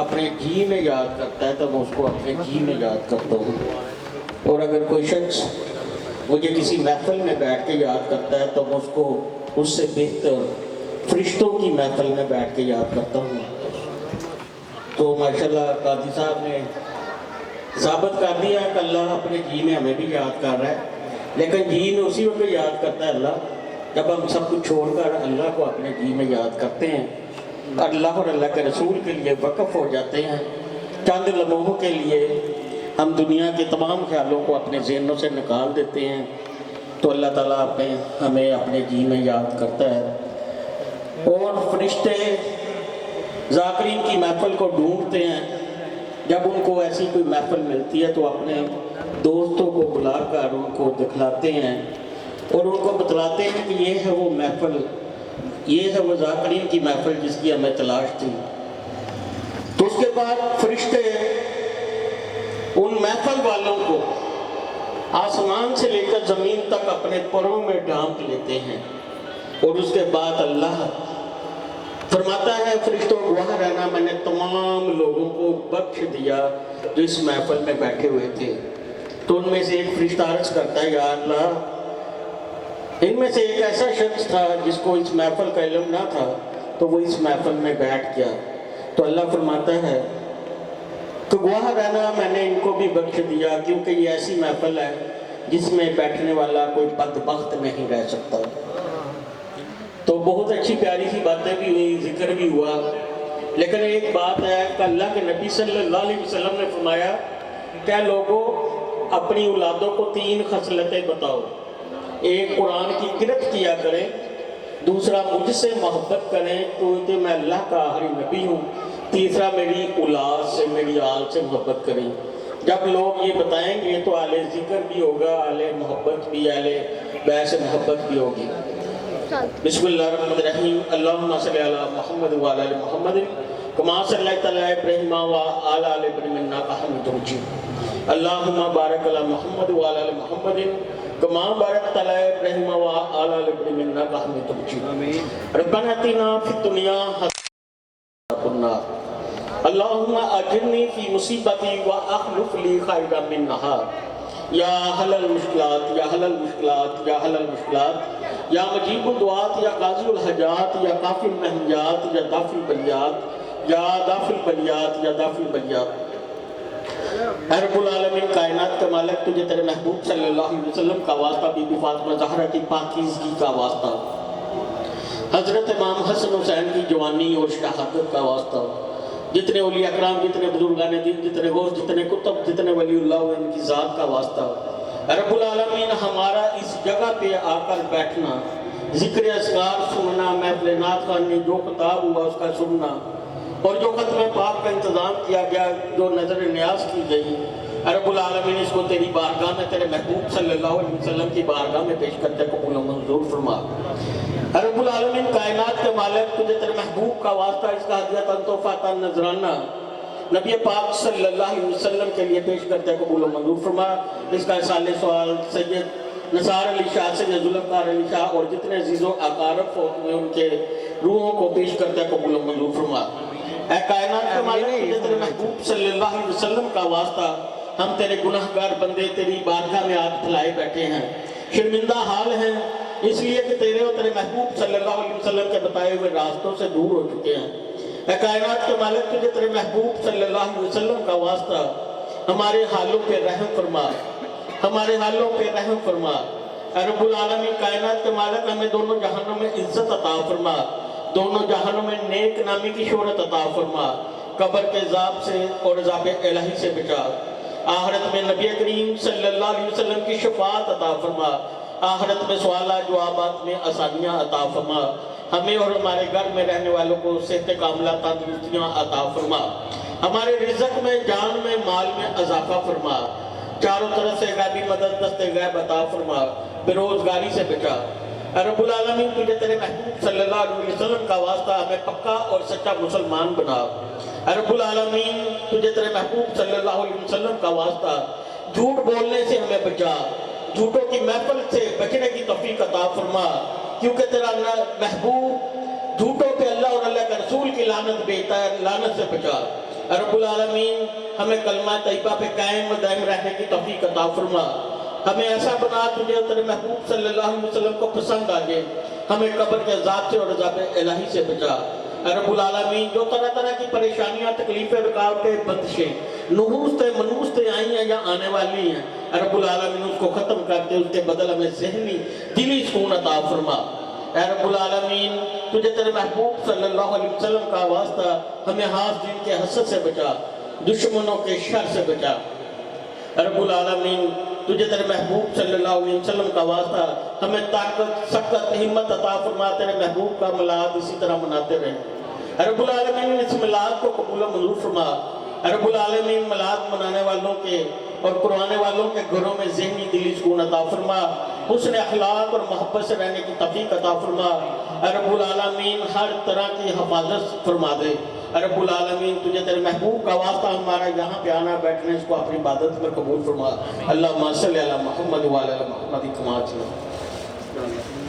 اپنے جی میں یاد کرتا ہے تو میں اس کو اپنے جی میں یاد کرتا ہوں، اور اگر کوئی شخص مجھے کسی محفل میں بیٹھ کے یاد کرتا ہے تو میں اس کو اس سے بہتر فرشتوں کی محفل میں بیٹھ کے یاد کرتا ہوں۔ تو ماشاءاللہ قاضی صاحب نے ثابت کر دیا کہ اللہ اپنے جی میں ہمیں بھی یاد کر رہا ہے، لیکن جی میں اسی وقت یاد کرتا ہے اللہ جب ہم سب کچھ چھوڑ کر اللہ کو اپنے جی میں یاد کرتے ہیں، اللہ اور اللہ کے رسول کے لیے وقف ہو جاتے ہیں۔ چند لمحوں کے لیے ہم دنیا کے تمام خیالوں کو اپنے ذہنوں سے نکال دیتے ہیں تو اللہ تعالیٰ ہمیں اپنے جی میں یاد کرتا ہے۔ اور فرشتے ذاکرین کی محفل کو ڈھونڈتے ہیں، جب ان کو ایسی کوئی محفل ملتی ہے تو اپنے دوستوں کو بلا کر ان کو دکھلاتے ہیں اور ان کو بتلاتے ہیں کہ یہ ہے وہ محفل، یہ ہے وہ ذاکرین کی محفل جس کی ہمیں تلاش تھی۔ تو اس کے بعد فرشتے ان محفل والوں کو آسمان سے لے کر زمین تک اپنے پروں میں ڈھانپ لیتے ہیں، اور اس کے بعد اللہ فرماتا ہے فرشتوں گواہ رہنا میں نے تمام لوگوں کو بخش دیا جو اس محفل میں بیٹھے ہوئے تھے۔ تو ان میں سے ایک فرشتہ عرض کرتا ہے یا اللہ ان میں سے ایک ایسا شخص تھا جس کو اس محفل کا علم نہ تھا تو وہ اس محفل میں بیٹھ گیا۔ تو اللہ فرماتا ہے تو گواہ رہنا میں نے ان کو بھی بخش دیا، کیونکہ یہ ایسی محفل ہے جس میں بیٹھنے والا کوئی بدبخت نہیں رہ سکتا۔ تو بہت اچھی پیاری سی باتیں بھی ہوئی، ذکر بھی ہوا، لیکن ایک بات ہے کہ اللہ کے نبی صلی اللہ علیہ وسلم نے فرمایا کہ لوگوں اپنی اولادوں کو 3 خصلتیں بتاؤ، ایک قرآن کی قرأت کیا کریں، دوسرا مجھ سے محبت کریں کیونکہ میں اللہ کا آخری نبی ہوں، تیسرا میری اولاد سے میری آل سے محبت کریں۔ جب لوگ یہ بتائیں گے تو اہل ذکر بھی ہوگا، اہل محبت بھی، اہل بیع سے محبت بھی ہوگی۔ بسم اللہ الرحمن الرحیم، اللہم صلی علی محمد وعلی آل محمد کما صلیت علی ابراہیم وعلی آل ابراہیم انک حمید مجید، اللہم بارک علی محمد وعلی آل محمد کما بارکت علی ابراہیم وعلی آل ابراہیم انک حمید مجید، ربنا آتنا فی الدنیا حسنۃ النار، اللہم اجرنی فی مصیبتی واخلف لی خیرا منہا، یا حل المشکلات یا حل المشکلات یا حل المشکلات یا مجیب الدعات یا قاضی الحاجات یا کافی المحنجات یا دافع البلیات یا دافع البلیات یا دافع البلیات۔ اے رب العالمین کائنات کے مالک تجھے تیرے محبوب صلی اللہ علیہ وسلم کا واسطہ، بی بی فاطمہ زہرا کی پاکیزگی کا واسطہ، حضرت امام حسن حسین کی جوانی اور شہادت کا واسطہ، جتنے اولیاء اکرام، جتنے بزرگان دین، جتنے غوث، جتنے کتب، جتنے ولی اللہ ان کی ذات کا واسطہ، رب العالمین ہمارا اس جگہ پہ آ کر بیٹھنا، ذکر اذکار سننا، محفل نعت خوانی، جو کتاب ہوا اس کا سننا، اور جو ختم پاک کا انتظام کیا گیا، جو نظر نیاز کی گئی، رب العالمین اس کو تیری بارگاہ میں، تیرے محبوب صلی اللہ علیہ وسلم کی بارگاہ میں پیش کرتے قبول و منظور فرما۔ رب العالمین کائنات کے مالک تجھے تیرے محبوب کا واسطہ اس کا ہدیہ تحفہ نذرانہ نبی پاک صلی اللہ علیہ وسلم کے لیے پیش کرتے قبول و منظور فرما۔ اس کا سال سوال سید نثار علی شاہ، سید ذوالفقار علی شاہ اور جتنے عزیز و اقارب فوت ہوئے ان کے روحوں کو پیش کرتے قبول و منظور فرما۔ اے کائنات کے مالک تجھے تیرے محبوب صلی اللہ علیہ وسلم کا واسطہ ہم تیرے گناہگار بندے تیری بارگاہ میں ہاتھ پھیلائے بیٹھے ہیں، شرمندہ حال ہیں اس لیے کہ تیرے اور تیرے محبوب صلی اللہ علیہ وسلم کے بتائے ہوئے راستوں سے دور ہو چکے ہیں۔ اے کائنات کے مالک تجھے تیرے محبوب صلی اللہ علیہ وسلم کا واسطہ ہمارے حالوں پہ رحم فرما، ہمارے حالوں پہ رحم فرما۔ اے رب العالمین کائنات کے مالک ہمیں دونوں جہانوں میں عزت عطا فرما، دونوں جہانوں میں نیک نامی کی شہرت عطا فرما، قبر کے عذاب سے اور عذاب الہی سے بچا، آخرت میں نبی کریم صلی اللہ علیہ وسلم کی شفاعت عطا فرما، آخرت میں سوالات جوابات میں آسانیاں عطا فرما، ہمیں اور ہمارے گھر میں رہنے والوں کو صحت کاملہ تندرستیاں عطا فرما، ہمارے رزق میں، جان میں، مال میں اضافہ فرما، چاروں طرف سے غیبی مدد دست غیب عطا فرما، بے روزگاری سے بچا۔ اے رب العالمین تجھے تیرے محبوب صلی اللہ علیہ وسلم کا واسطہ ہمیں پکا اور سچا مسلمان بنا۔ اے رب العالمین تجھے تیرے محبوب صلی اللہ علیہ وسلم کا واسطہ جھوٹ بولنے سے ہمیں بچا، جھوٹوں کی محفل سے بچنے کی توفیق عطا فرما، کیونکہ تیرا محبوب جھوٹوں پہ اللہ اور اللہ کے رسول کی لعنت بیچتا ہے، لعنت سے بچا۔ رب العالمین ہمیں کلمہ طیبہ پہ قائم و دائم رہنے کی توفیق عطا فرما. ہمیں ایسا بنا تجھے اور تیرے محبوب صلی اللہ علیہ وسلم کو پسند آگے. ہمیں قبر کے عذاب سے اور عذاب الہی سے بچا. رب العالمین جو طرح طرح کی پریشانیاں، تکلیفیں، رکاوٹیں، بندشیں نحوستیں منوستیں آئی ہیں یا آنے والی ہیں، رب العالمین اس کو ختم کرتے، اس کے بدل ہمیں ذہنی دلی سکون عطا فرما. اے رب العالمین تجھے تیرے محبوب صلی اللہ علیہ وسلم کا واسطہ ہمیں حاسدین کے حسد سے بچا، دشمنوں کے شر سے بچا. رب العالمین تجھے تیرے محبوب صلی اللہ علیہ وسلم کا واسطہ ہمیں طاقت، سخت، ہمت عطا فرما. تیرے محبوب کا میلاد اسی طرح مناتے رہیں. رب العالمین اس میلاد کو قبول و منظور فرما. رب العالمین میلاد منانے والوں کے اور قرآن والوں کے گھروں میں ذہنی دلی سکون عطا فرما. حسن اخلاق اور محبت سے رہنے کی توفیق عطا فرما. رب العالمین ہر طرح کی حفاظت فرما دے. رب العالمین تجھے تیرے محبوب کا واسطہ ہمارا یہاں پہ آنا بیٹھنے اس کو اپنی عبادت میں قبول فرما. اللہم صلی علی محمد و علی محمد کما صلی.